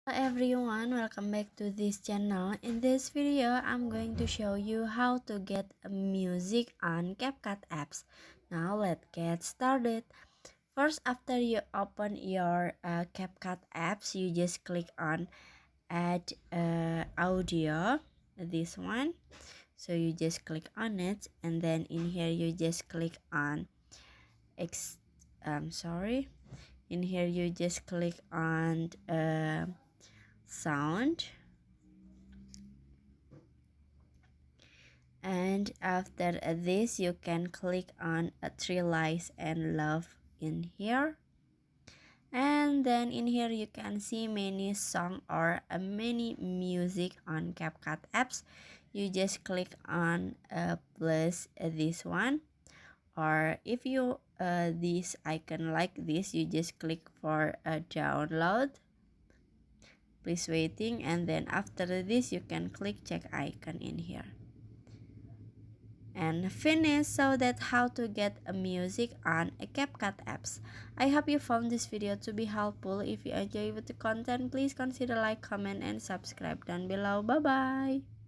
Hello everyone, welcome back to this channel. In this video, I'm going to show you how to get music on CapCut apps. Now let's get started. First, after you open your CapCut apps, you just click on add audio, this one. So you just click on it, and then in here you just click on in here you just click on sound, and after this you can click on three lies and love in here, and then in here you can see many song or many music on CapCut apps. You just click on plus this one, or if you this icon like this, you just click for download. Please waiting, and then after this you can click check icon in here and finish. So that how to get a music on a CapCut apps. I hope you found this video to be helpful. If you enjoy the content, please consider like, comment, and subscribe down below. Bye bye.